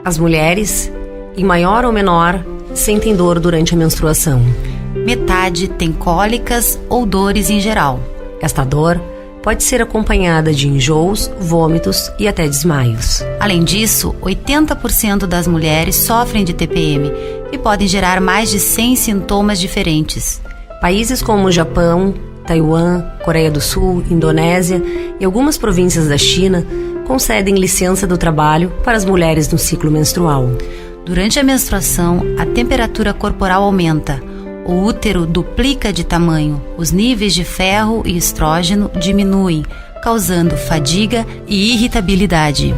As mulheres, em maior ou menor, sentem dor durante a menstruação. Metade tem cólicas ou dores em geral. Esta dor pode ser acompanhada de enjoos, vômitos e até desmaios. Além disso, 80% das mulheres sofrem de TPM e podem gerar mais de 100 sintomas diferentes. Países como o Japão, Taiwan, Coreia do Sul, Indonésia e algumas províncias da China concedem licença do trabalho para as mulheres no ciclo menstrual. Durante a menstruação, a temperatura corporal aumenta, o útero duplica de tamanho, os níveis de ferro e estrógeno diminuem, causando fadiga e irritabilidade.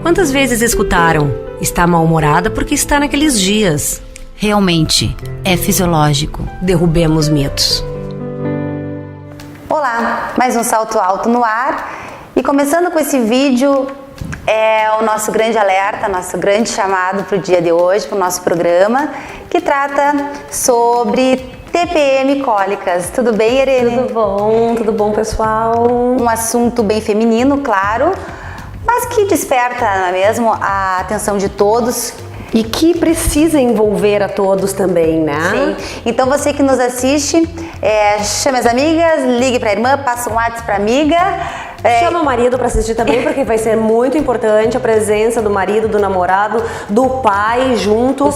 Quantas vezes escutaram: está mal-humorada porque está naqueles dias? Realmente, é fisiológico. Derrubemos mitos. Olá, mais um Salto Alto no ar. E começando com esse vídeo, é o nosso grande alerta, nosso grande chamado para o dia de hoje, para o nosso programa, que trata sobre TPM e cólicas. Tudo bem, Irene? Tudo bom, pessoal? Um assunto bem feminino, claro, mas que desperta, não é mesmo, a atenção de todos. E que precisa envolver a todos também, né? Sim. Então você que nos assiste, chame as amigas, ligue para a irmã, passa um WhatsApp para a amiga. Chama o marido para assistir também, porque vai ser muito importante a presença do marido, do namorado, do pai junto.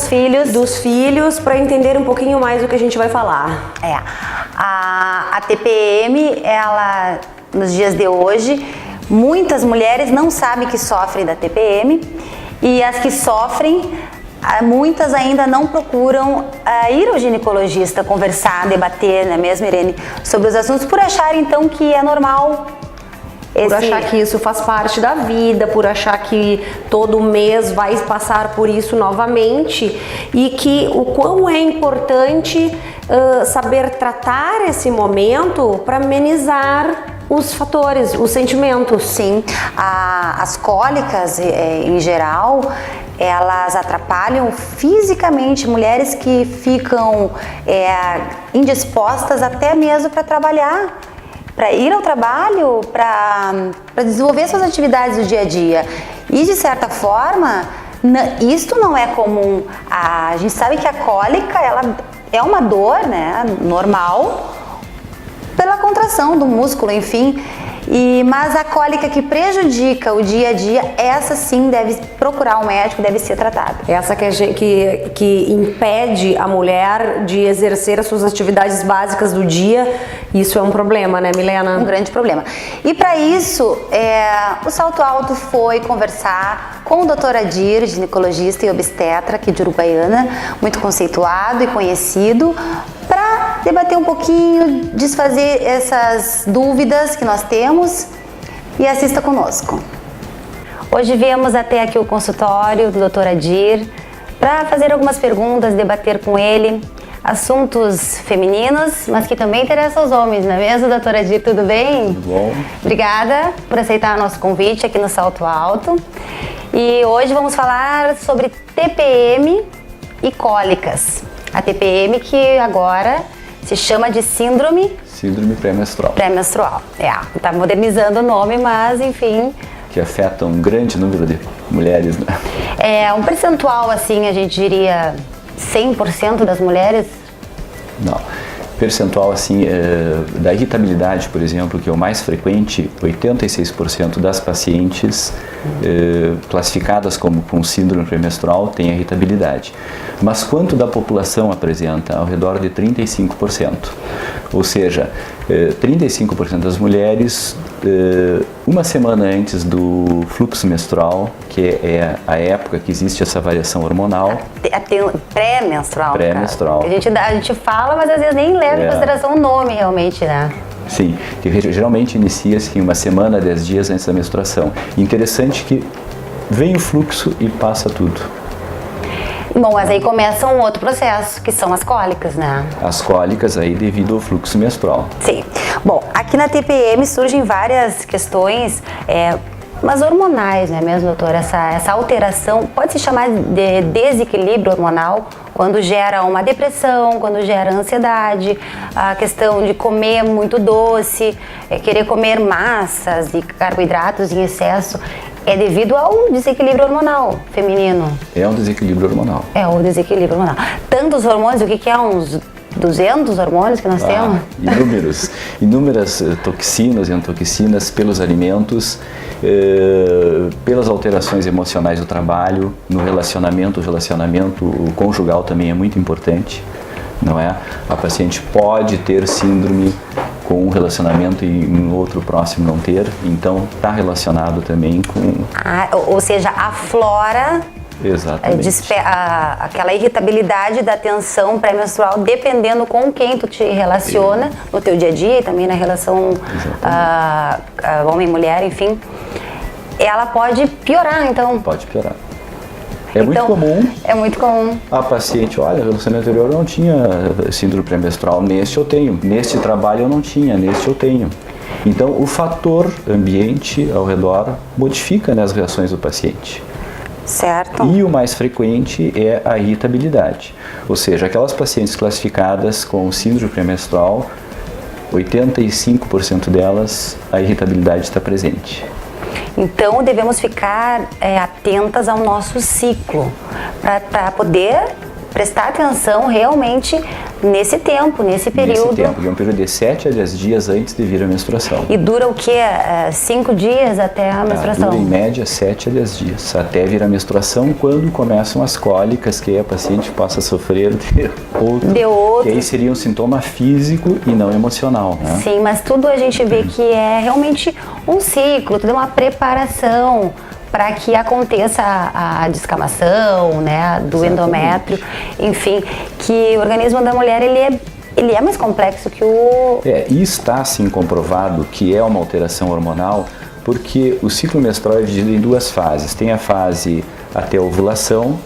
Dos filhos, para entender um pouquinho mais do que a gente vai falar. A TPM, ela, nos dias de hoje, muitas mulheres não sabem que sofrem da TPM. E as que sofrem, muitas ainda não procuram ir ao ginecologista, conversar, debater, não é mesmo, Irene, sobre os assuntos, por achar então que é normal. Por achar que isso faz parte da vida, por achar que todo mês vai passar por isso novamente, e que o quão é importante saber tratar esse momento para amenizar os fatores, os sentimentos. Sim, as cólicas em geral, elas atrapalham fisicamente mulheres que ficam indispostas até mesmo para trabalhar, para ir ao trabalho, para desenvolver suas atividades do dia a dia. E de certa forma, isto não é comum. A gente sabe que a cólica, ela é uma dor, né, normal, pela contração do músculo, enfim. Mas a cólica que prejudica o dia a dia, essa sim deve procurar um médico, deve ser tratada. Essa que impede a mulher de exercer as suas atividades básicas do dia, isso é um problema, né, Milena? Um grande problema. E para isso, o Salto Alto foi conversar com o Dr. Adir, ginecologista e obstetra aqui de Uruguaiana, muito conceituado e conhecido, para debater um pouquinho, desfazer essas dúvidas que nós temos, e assista conosco. Hoje viemos até aqui o consultório do Dr. Adir para fazer algumas perguntas, debater com ele assuntos femininos, mas que também interessam aos homens, não é mesmo, Dr. Adir? Tudo bem? Tudo bom. Obrigada por aceitar o nosso convite aqui no Salto Alto. E hoje vamos falar sobre TPM e cólicas. A TPM, que agora se chama de síndrome pré-menstrual. Pré-menstrual. Tá modernizando o nome, mas enfim. Que afeta um grande número de mulheres, né? Um percentual, assim, a gente diria 100% das mulheres? Não. Percentual, assim, da irritabilidade, por exemplo, que é o mais frequente, 86% das pacientes classificadas como com síndrome pré-menstrual têm irritabilidade. Mas quanto da população apresenta? Ao redor de 35%. Ou seja, 35% das mulheres, uma semana antes do fluxo menstrual, que é a época que existe essa variação hormonal. Pré-menstrual. Pré-menstrual. A gente fala, mas às vezes nem leva em consideração o nome realmente, né? Sim, que geralmente inicia-se uma semana, 10 dias antes da menstruação. Interessante que vem o fluxo e passa tudo. Bom, mas aí começa um outro processo, que são as cólicas, né? As cólicas aí devido ao fluxo menstrual. Sim. Bom, aqui na TPM surgem várias questões, mas hormonais, não é mesmo, doutora? Essa alteração pode se chamar de desequilíbrio hormonal, quando gera uma depressão, quando gera ansiedade, a questão de comer muito doce, querer comer massas e carboidratos em excesso. É devido ao desequilíbrio hormonal feminino. É um desequilíbrio hormonal. É o desequilíbrio hormonal. Tantos hormônios, o que é uns 200 hormônios que nós temos? Inúmeras toxinas e antoxinas pelos alimentos, pelas alterações emocionais do trabalho, no relacionamento. O relacionamento conjugal também é muito importante, não é? A paciente pode ter síndrome com um relacionamento e em outro próximo não ter, então está relacionado também com... Ou seja, aflora... Exatamente. Aquela irritabilidade da tensão pré-menstrual, dependendo com quem tu te relaciona no teu dia a dia e também na relação homem-mulher, enfim, ela pode piorar, então. Pode piorar. Muito comum. É muito comum. A paciente, olha, no relacionamento anterior eu não tinha síndrome pré-menstrual, neste eu tenho. Neste trabalho eu não tinha, neste eu tenho. Então, o fator ambiente ao redor modifica, né, as reações do paciente. Certo. E o mais frequente é a irritabilidade. Ou seja, aquelas pacientes classificadas com síndrome pré-menstrual, 85% delas, a irritabilidade está presente. Então, devemos ficar atentas ao nosso ciclo, para poder prestar atenção realmente nesse tempo, nesse período. Nesse tempo, que é um período de 7 a 10 dias antes de vir a menstruação. E dura o quê? 5 dias até a menstruação? Dura em média 7 a 10 dias, até vir a menstruação, quando começam as cólicas, que a paciente possa sofrer de outro. Que aí seria um sintoma físico e não emocional, né? Sim, mas tudo a gente vê que é realmente um ciclo, tudo é uma preparação para que aconteça a descamação, né, do endométrio, enfim, que o organismo da mulher ele é mais complexo que o... E está sim comprovado que é uma alteração hormonal, porque o ciclo menstrual é dividido em 2 fases. Tem a fase até a ovulação,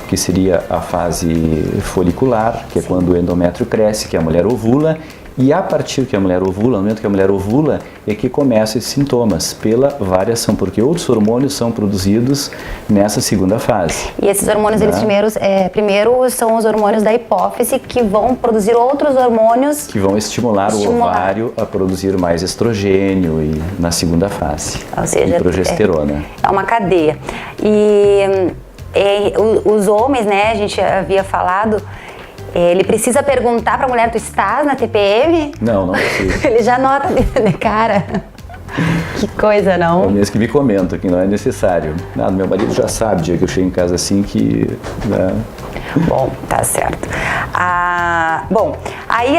que seria a fase folicular, que é quando o endométrio cresce, que a mulher ovula. E a partir que a mulher ovula, no momento que a mulher ovula, é que começam esses sintomas, pela variação, porque outros hormônios são produzidos nessa segunda fase. E esses hormônios, eles primeiro são os hormônios da hipófise, que vão produzir outros hormônios... Que vão estimular o ovário a produzir mais estrogênio e, na segunda fase. Ou seja, e progesterona. É uma cadeia. E os homens, né, a gente havia falado... Ele precisa perguntar para a mulher, tu estás na TPM? Não precisa. Ele já nota de cara. Que coisa, não? É o mesmo que me comenta que não é necessário. Meu marido já sabe, dia que eu chego em casa assim, que... Né? Bom, tá certo. Bom, aí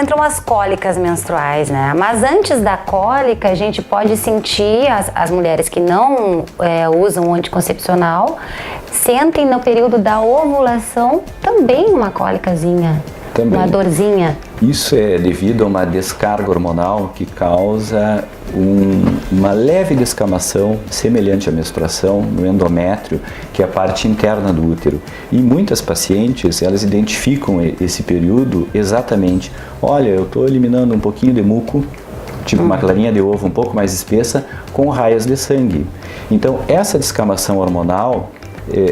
entram as cólicas menstruais, né? Mas antes da cólica, a gente pode sentir, as mulheres que não usam o anticoncepcional, sentem no período da ovulação também uma cólicazinha. Também. Uma dorzinha. Isso é devido a uma descarga hormonal que causa uma leve descamação semelhante à menstruação no endométrio, que é a parte interna do útero. E muitas pacientes, elas identificam esse período exatamente. Olha, eu estou eliminando um pouquinho de muco, tipo uma clarinha de ovo um pouco mais espessa, com raias de sangue. Então, essa descamação hormonal,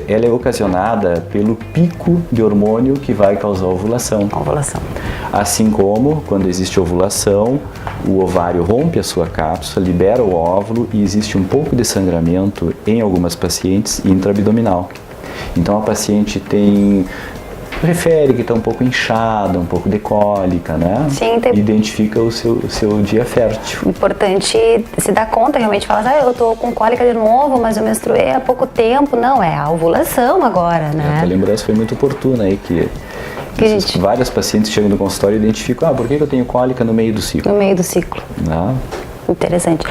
ela é ocasionada pelo pico de hormônio que vai causar a ovulação. Assim como, quando existe ovulação, o ovário rompe a sua cápsula, libera o óvulo e existe um pouco de sangramento em algumas pacientes intraabdominal. Então a paciente refere que está um pouco inchada, um pouco de cólica, né? Sim, identifica o seu dia fértil. Importante se dar conta, realmente falar, eu tô com cólica de novo, mas eu menstruei há pouco tempo. Não, é a ovulação agora, né? A lembrança foi muito oportuna aí, que várias pacientes chegam no consultório e identificam, por que eu tenho cólica no meio do ciclo? No meio do ciclo. Não. Interessante.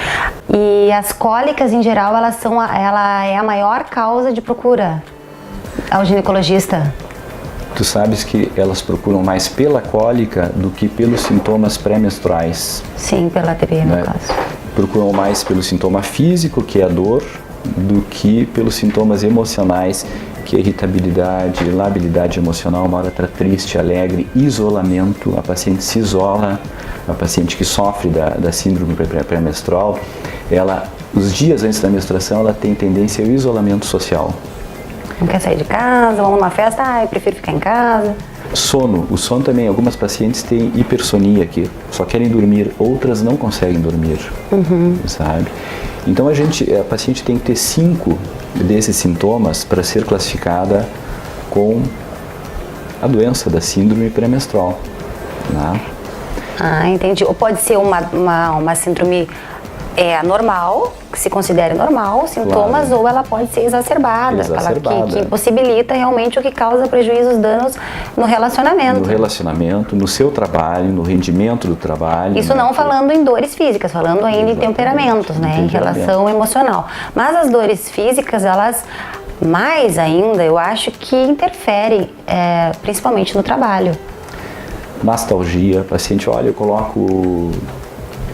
E as cólicas, em geral, ela é a maior causa de procura ao ginecologista? Tu sabes que elas procuram mais pela cólica do que pelos sintomas pré-menstruais. Sim, pela TPM, no caso. Procuram mais pelo sintoma físico, que é a dor, do que pelos sintomas emocionais, que é irritabilidade, labilidade emocional, uma hora tá triste, alegre, isolamento. A paciente se isola, a paciente que sofre da síndrome pré-menstrual, os dias antes da menstruação, ela tem tendência ao isolamento social. Não quer sair de casa, vamos numa festa, eu prefiro ficar em casa. Sono. O sono também, algumas pacientes têm hipersonia, que só querem dormir, outras não conseguem dormir, sabe? Então a paciente tem que ter 5 desses sintomas para ser classificada com a doença da síndrome pré-menstrual, né? Ah, entendi. Ou pode ser uma síndrome normal, que se considere normal, sintomas, Claro. ou ela pode ser exacerbada. Que impossibilita realmente o que causa prejuízos, danos no relacionamento. No relacionamento, no seu trabalho, no rendimento do trabalho. Isso não falando em dores físicas, falando ainda em temperamentos, né? Em relação emocional. Mas as dores físicas, elas mais ainda, eu acho que interferem, principalmente no trabalho. Mastalgia, paciente, olha, eu coloco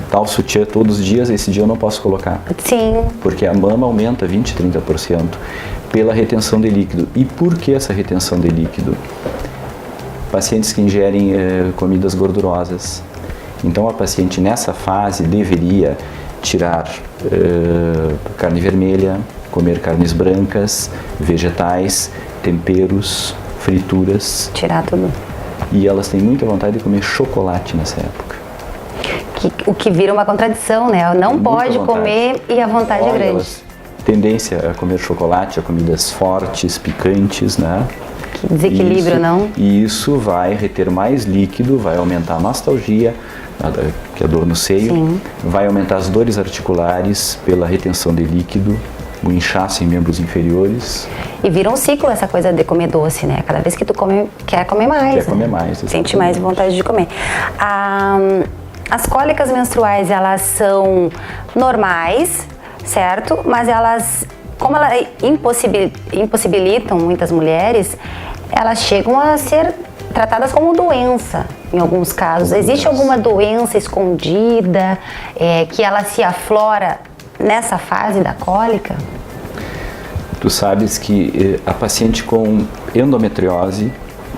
tal sutiã todos os dias, esse dia eu não posso colocar. Sim. Porque a mama aumenta 20, 30% pela retenção de líquido. E por que essa retenção de líquido? Pacientes que ingerem comidas gordurosas. Então a paciente nessa fase deveria tirar carne vermelha, comer carnes brancas, vegetais, temperos, frituras. Tirar tudo. E elas têm muita vontade de comer chocolate nessa época. O que vira uma contradição, né? Não pode comer e a vontade é grande. Tendência a comer chocolate, a comidas fortes, picantes, né? Que desequilíbrio, não? E isso vai reter mais líquido, vai aumentar a mastalgia, que é a dor no seio, Sim. vai aumentar as dores articulares pela retenção de líquido, o inchaço em membros inferiores. E vira um ciclo essa coisa de comer doce, né? Cada vez que tu come, quer comer mais. Quer comer mais, Sente mais vontade de comer. As cólicas menstruais, elas são normais, certo? Mas elas, como elas impossibilitam muitas mulheres, elas chegam a ser tratadas como doença, em alguns casos. Existe alguma doença escondida que ela se aflora nessa fase da cólica? Tu sabes que a paciente com endometriose,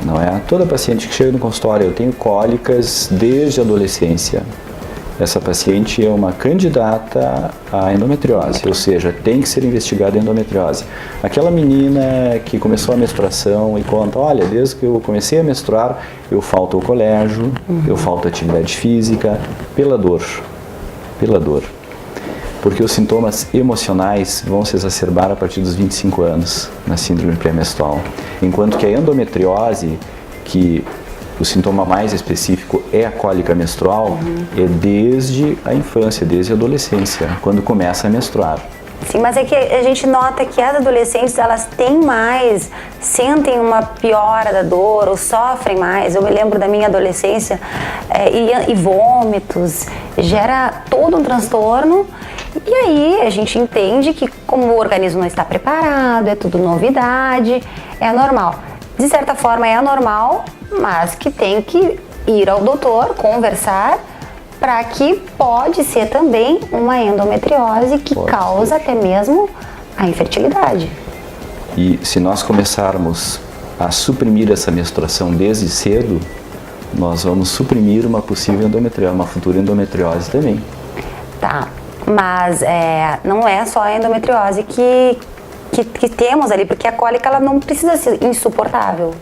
não é? Toda paciente que chega no consultório, eu tenho cólicas desde a adolescência. Essa paciente é uma candidata à endometriose, ou seja, tem que ser investigada a endometriose. Aquela menina que começou a menstruação e conta, olha, desde que eu comecei a menstruar, eu falto ao colégio, eu falto à atividade física, pela dor. Porque os sintomas emocionais vão se exacerbar a partir dos 25 anos na síndrome pré-menstrual. Enquanto que a endometriose, que o sintoma mais específico é a cólica menstrual, é desde a infância, desde a adolescência, quando começa a menstruar. Sim, mas é que a gente nota que as adolescentes, elas sentem uma piora da dor ou sofrem mais. Eu me lembro da minha adolescência e vômitos, gera todo um transtorno. E aí a gente entende que como o organismo não está preparado, é tudo novidade, é normal. De certa forma é anormal, mas que tem que ir ao doutor, conversar, para que pode ser também uma endometriose que causa até mesmo a infertilidade. E se nós começarmos a suprimir essa menstruação desde cedo, nós vamos suprimir uma possível endometriose, uma futura endometriose também. Tá, mas não é só a endometriose que temos ali, porque a cólica ela não precisa ser insuportável.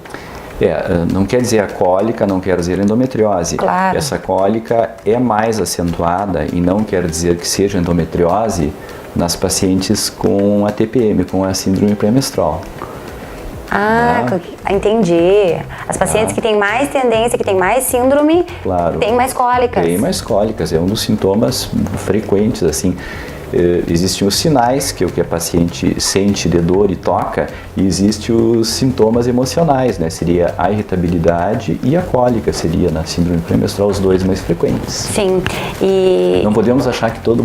Não quer dizer a cólica, não quer dizer endometriose. Claro. Essa cólica é mais acentuada e não quer dizer que seja endometriose nas pacientes com a TPM, com a síndrome pré-menstrual. Entendi. As pacientes que têm mais tendência, que têm mais síndrome, têm mais cólicas. Tem mais cólicas, é um dos sintomas frequentes, assim. Existem os sinais, que é o que a paciente sente de dor e toca, e existem os sintomas emocionais, né? Seria a irritabilidade e a cólica, seria na síndrome pré-menstrual os dois mais frequentes. Sim, e... Não podemos achar que todas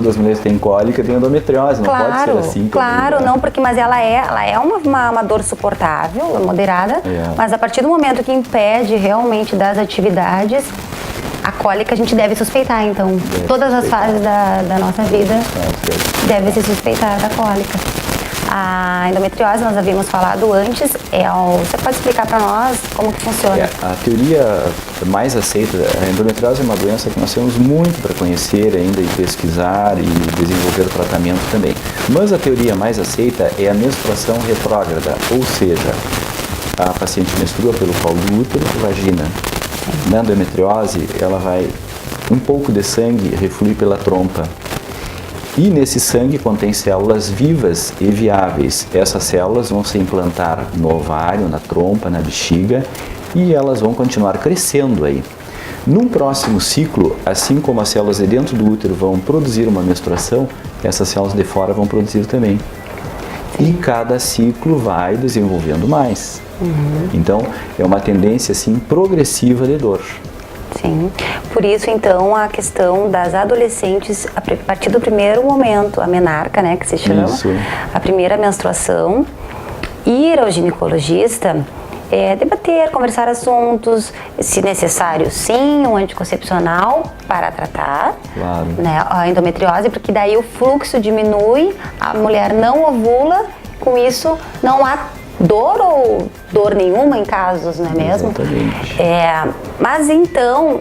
as mulheres que têm cólica têm endometriose, não pode ser assim. Claro, não, mas ela é uma dor suportável, moderada, mas a partir do momento que impede realmente das atividades, a cólica a gente deve suspeitar, então. Todas as fases da nossa vida deve se suspeitar da cólica. A endometriose, nós havíamos falado antes, você pode explicar para nós como que funciona? A teoria mais aceita, a endometriose é uma doença que nós temos muito para conhecer ainda e pesquisar e desenvolver o tratamento também. Mas a teoria mais aceita é a menstruação retrógrada, ou seja, a paciente menstrua pelo colo do útero, vagina. Na endometriose, ela vai um pouco de sangue refluir pela trompa. E nesse sangue contém células vivas e viáveis. Essas células vão se implantar no ovário, na trompa, na bexiga, e elas vão continuar crescendo aí. Num próximo ciclo, assim como as células de dentro do útero vão produzir uma menstruação, essas células de fora vão produzir também. E cada ciclo vai desenvolvendo mais. Então, é uma tendência assim progressiva de dor. Sim, por isso então a questão das adolescentes, a partir do primeiro momento, a menarca, né, que se chama, Isso. a primeira menstruação, ir ao ginecologista, debater, conversar assuntos, se necessário sim, um anticoncepcional para tratar, Claro. né, a endometriose, porque daí o fluxo diminui, a mulher não ovula, com isso não há dor ou dor nenhuma em casos, não é mesmo? Exatamente. Mas então,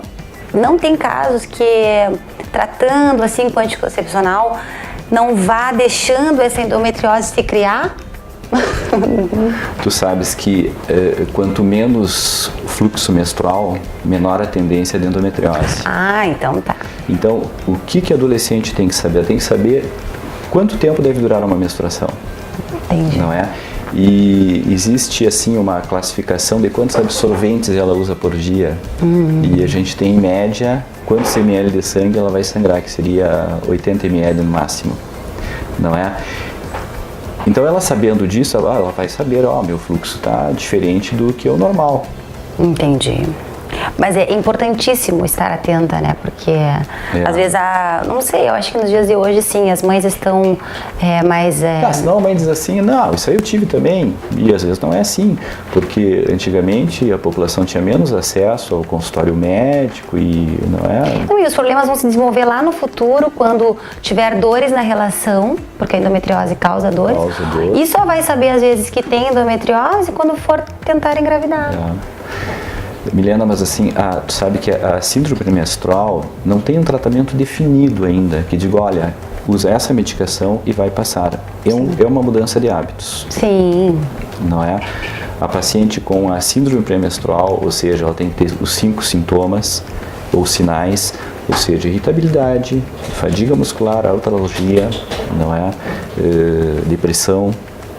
não tem casos que tratando assim com anticoncepcional não vá deixando essa endometriose se criar? Tu sabes que quanto menos fluxo menstrual, menor a tendência de endometriose. Ah, então tá. Então, o que adolescente tem que saber? Tem que saber quanto tempo deve durar uma menstruação. Entendi. Não é? E existe assim uma classificação de quantos absorventes ela usa por dia. E a gente tem em média quantos ml de sangue ela vai sangrar, que seria 80 ml no máximo. Não é? Então ela sabendo disso, ela vai saber, meu fluxo está diferente do que o normal. Entendi. Mas é importantíssimo estar atenta, né? Porque às vezes, não sei, eu acho que nos dias de hoje, sim, as mães estão mais... Senão a mãe diz assim, não, isso aí eu tive também. E às vezes não é assim, porque antigamente a população tinha menos acesso ao consultório médico e não é... Não, e os problemas vão se desenvolver lá no futuro, quando tiver dores na relação, porque a endometriose causa dores. Causa dor. E só vai saber, às vezes, que tem endometriose quando for tentar engravidar. Milena, mas assim, tu sabe que a síndrome premenstrual não tem um tratamento definido ainda, que diga, olha, usa essa medicação e vai passar. É uma mudança de hábitos. Sim. Não é? A paciente com a síndrome premenstrual, ou seja, ela tem que ter os 5 sintomas ou sinais, ou seja, irritabilidade, fadiga muscular, artralgia, não é? Depressão,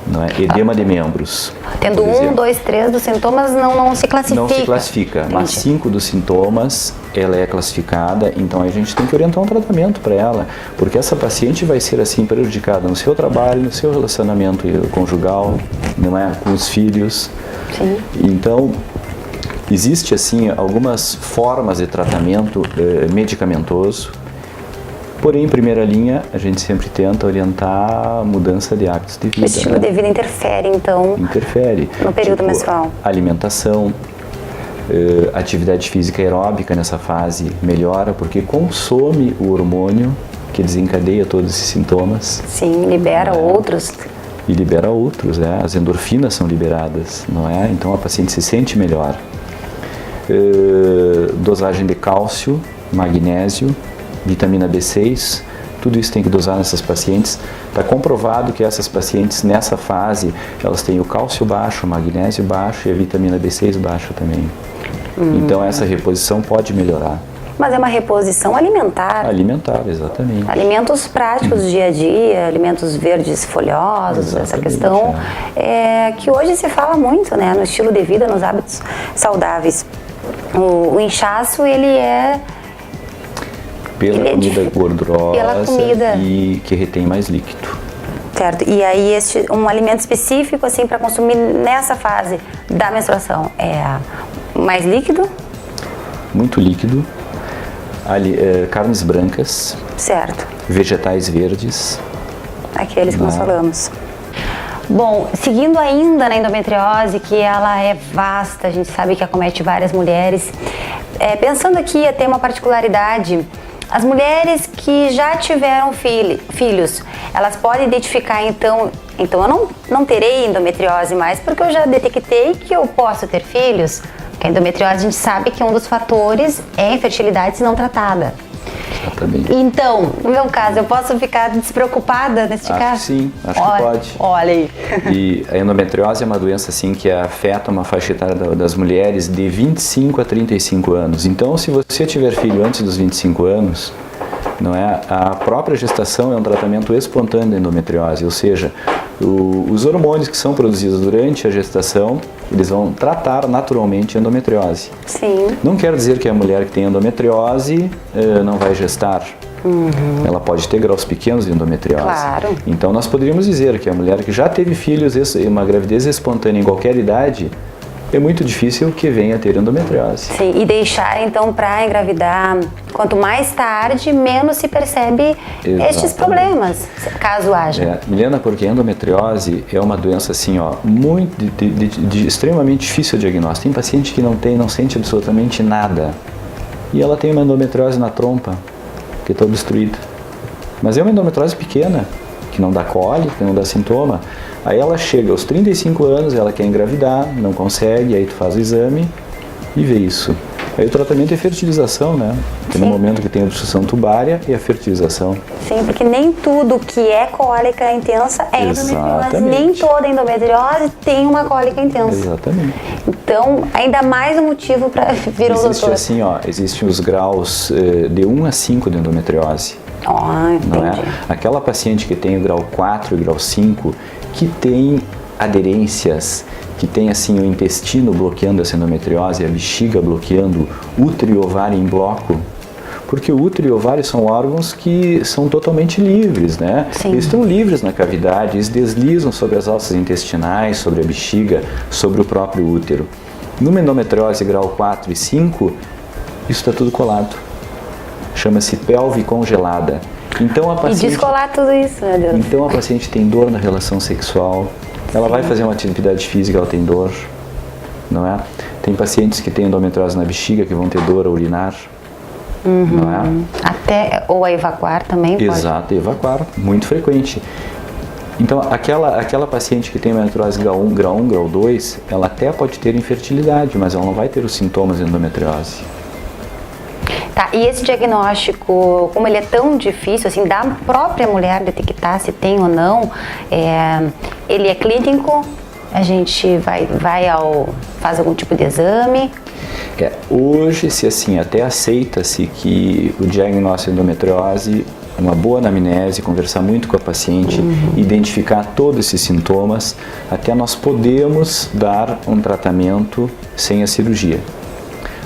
não é? Edema de membros. Tendo 1, 2, 3 dos sintomas, não se classifica. Não se classifica, Entendi. mas 5 dos sintomas ela é classificada, então a gente tem que orientar um tratamento para ela, porque essa paciente vai ser assim prejudicada no seu trabalho, no seu relacionamento conjugal, não é? Com os filhos. Sim. Então, existe assim algumas formas de tratamento medicamentoso. Porém, em primeira linha, a gente sempre tenta orientar a mudança de hábitos de vida. O estilo de vida interfere, então, Interfere. no período menstrual. Alimentação, atividade física aeróbica nessa fase melhora, porque consome o hormônio que desencadeia todos esses sintomas. Sim, libera outros. E libera outros, as endorfinas são liberadas, não é? Então a paciente se sente melhor. Dosagem de cálcio, magnésio, vitamina B6, tudo isso tem que dosar nessas pacientes. Está comprovado que essas pacientes nessa fase, elas têm o cálcio baixo, o magnésio baixo e a vitamina B6 baixa também. Então essa reposição pode melhorar. Mas é uma reposição alimentar. Alimentar, exatamente. Alimentos práticos do dia a dia, alimentos verdes folhosos, Exatamente, essa questão que hoje se fala muito, né, no estilo de vida, nos hábitos saudáveis. O inchaço, ele é Pela comida gordurosa pela comida. E que retém mais líquido. Certo. E aí um alimento específico assim para consumir nessa fase da menstruação é mais líquido? Muito líquido. Carnes brancas. Certo. Vegetais verdes. Aqueles que nós falamos. Bom, seguindo ainda na endometriose, que ela é vasta, a gente sabe que acomete várias mulheres. Pensando aqui, tem uma particularidade. As mulheres que já tiveram filhos, elas podem identificar então eu não terei endometriose mais, porque eu já detectei que eu posso ter filhos. Porque a endometriose, a gente sabe que um dos fatores é a infertilidade se não tratada. Exatamente. Então, no meu caso, eu posso ficar despreocupada neste caso? Sim, acho que pode. Olha aí. E a endometriose é uma doença assim que afeta uma faixa etária das mulheres de 25 a 35 anos. Então, se você tiver filho antes dos 25 anos, não é? A própria gestação é um tratamento espontâneo da endometriose, ou seja, os hormônios que são produzidos durante a gestação, eles vão tratar naturalmente a endometriose. Sim. Não quer dizer que a mulher que tem endometriose não vai gestar. Ela pode ter graus pequenos de endometriose. Claro. Então nós poderíamos dizer que a mulher que já teve filhos, uma gravidez espontânea em qualquer idade, é muito difícil que venha a ter endometriose. Sim, e deixar então para engravidar, quanto mais tarde, menos se percebe estes problemas, caso haja. Milena, porque a endometriose é uma doença assim, ó, muito extremamente difícil de diagnóstico. Tem paciente que não sente absolutamente nada e ela tem uma endometriose na trompa que está obstruída. Mas é uma endometriose pequena, que não dá cólica, que não dá sintoma. Aí ela chega aos 35 anos, ela quer engravidar, não consegue, aí tu faz o exame e vê isso. Aí o tratamento é fertilização, né? Tem no momento que tem obstrução tubária e a fertilização. Sim, porque nem tudo que é cólica intensa é endometriose. Nem toda endometriose tem uma cólica intensa. Exatamente. Então, ainda mais um motivo para vir ao doutor. Assim, ó, existem os graus de 1 a 5 de endometriose. Entendi. Não é? Aquela paciente que tem o grau 4 e o grau 5, que tem aderências, que tem assim o intestino bloqueando essa endometriose, a bexiga bloqueando, útero e ovário em bloco, porque o útero e o ovário são órgãos que são totalmente livres, né? Sim. Eles estão livres na cavidade, eles deslizam sobre as alças intestinais, sobre a bexiga, sobre o próprio útero. Numa endometriose grau 4 e 5, isso está tudo colado. Chama-se pelve congelada. Então a paciente, e descolar tudo isso, meu Deus. Então a paciente tem dor na relação sexual, ela vai fazer uma atividade física, ela tem dor, não é? Tem pacientes que têm endometriose na bexiga que vão ter dor a urinar, não é? Ou a evacuar também pode? Exato, evacuar, muito frequente. Então aquela paciente que tem endometriose grau 1, grau 2, ela até pode ter infertilidade, mas ela não vai ter os sintomas de endometriose. Tá, e esse diagnóstico, como ele é tão difícil, assim, da própria mulher detectar se tem ou não, ele é clínico? A gente faz algum tipo de exame? Hoje, até aceita-se que o diagnóstico de endometriose, uma boa anamnese, conversar muito com a paciente, identificar todos esses sintomas, até nós podemos dar um tratamento sem a cirurgia.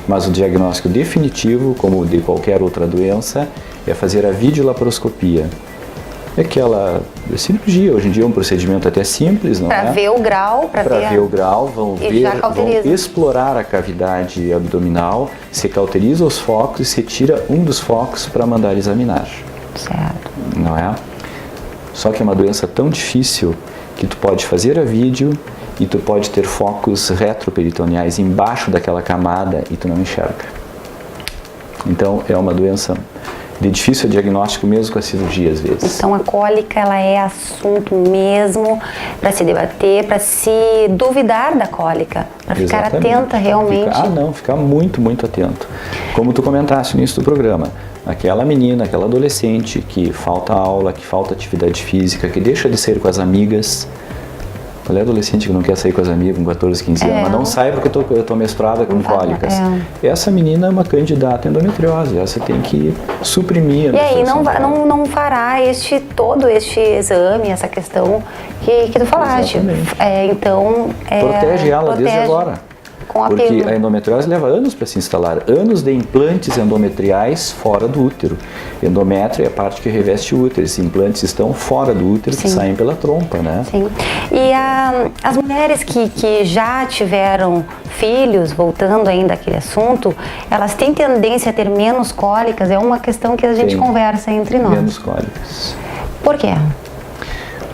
Mas o diagnóstico definitivo, como de qualquer outra doença, é fazer a videolaparoscopia. É aquela cirurgia, hoje em dia é um procedimento até simples, não é? Para ver o grau, para ver o grau, vão explorar a cavidade abdominal, se cauteriza os focos e se tira um dos focos para mandar examinar. Certo. Não é? Só que é uma doença tão difícil que tu pode fazer a vídeo e tu pode ter focos retroperitoneais embaixo daquela camada e tu não enxerga. Então é uma doença de difícil diagnóstico mesmo com a cirurgia às vezes. Então a cólica ela é assunto mesmo para se debater, para se duvidar da cólica, para ficar atenta realmente. Ficar muito, muito atento. Como tu comentaste no início do programa, aquela menina, aquela adolescente que falta aula, que falta atividade física, que deixa de sair com as amigas. Qual é adolescente que não quer sair com as amigas com 14, 15 anos, mas não sai porque eu tô menstruada com cólicas. Essa menina é uma candidata a endometriose, essa tem que suprimir. E aí não fará todo este exame, essa questão que tu falaste. Protege ela desde agora. Porque a endometriose leva anos para se instalar, anos de implantes endometriais fora do útero. Endométrio é a parte que reveste o útero, esses implantes estão fora do útero, que saem pela trompa, né? Sim. E as mulheres que já tiveram filhos, voltando ainda àquele assunto, elas têm tendência a ter menos cólicas? É uma questão que a gente conversa entre nós. Menos cólicas. Por quê?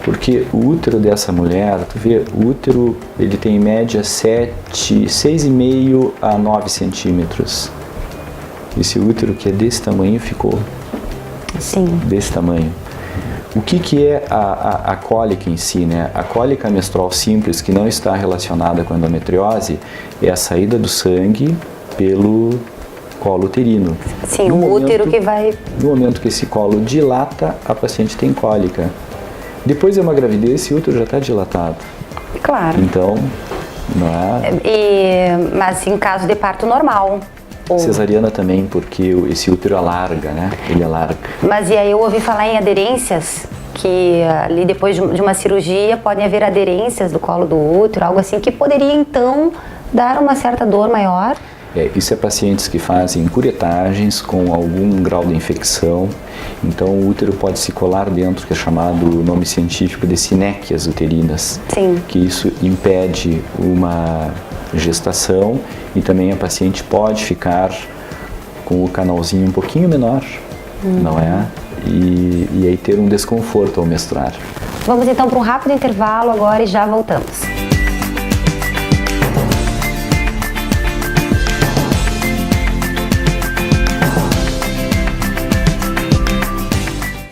Porque o útero dessa mulher, tu vê, o útero ele tem em média 6,5 a 9 centímetros. Esse útero que é desse tamanho ficou desse tamanho. O que é a cólica em si, né? A cólica menstrual simples, que não está relacionada com a endometriose, é a saída do sangue colo uterino. Sim, o útero que vai... No momento que esse colo dilata, a paciente tem cólica. Depois de uma gravidez, esse útero já está dilatado. Claro. Então, não é... Mas em caso de parto normal. Cesariana também, porque esse útero alarga, né? Ele alarga. Mas e aí eu ouvi falar em aderências, que ali depois de uma cirurgia podem haver aderências do colo do útero, algo assim, que poderia então dar uma certa dor maior. Isso é pacientes que fazem curetagens com algum grau de infecção, então o útero pode se colar dentro, que é chamado, o nome científico de sinéquias uterinas. Sim. Que isso impede uma gestação e também a paciente pode ficar com o canalzinho um pouquinho menor, não é? E aí ter um desconforto ao menstruar. Vamos então para um rápido intervalo agora e já voltamos.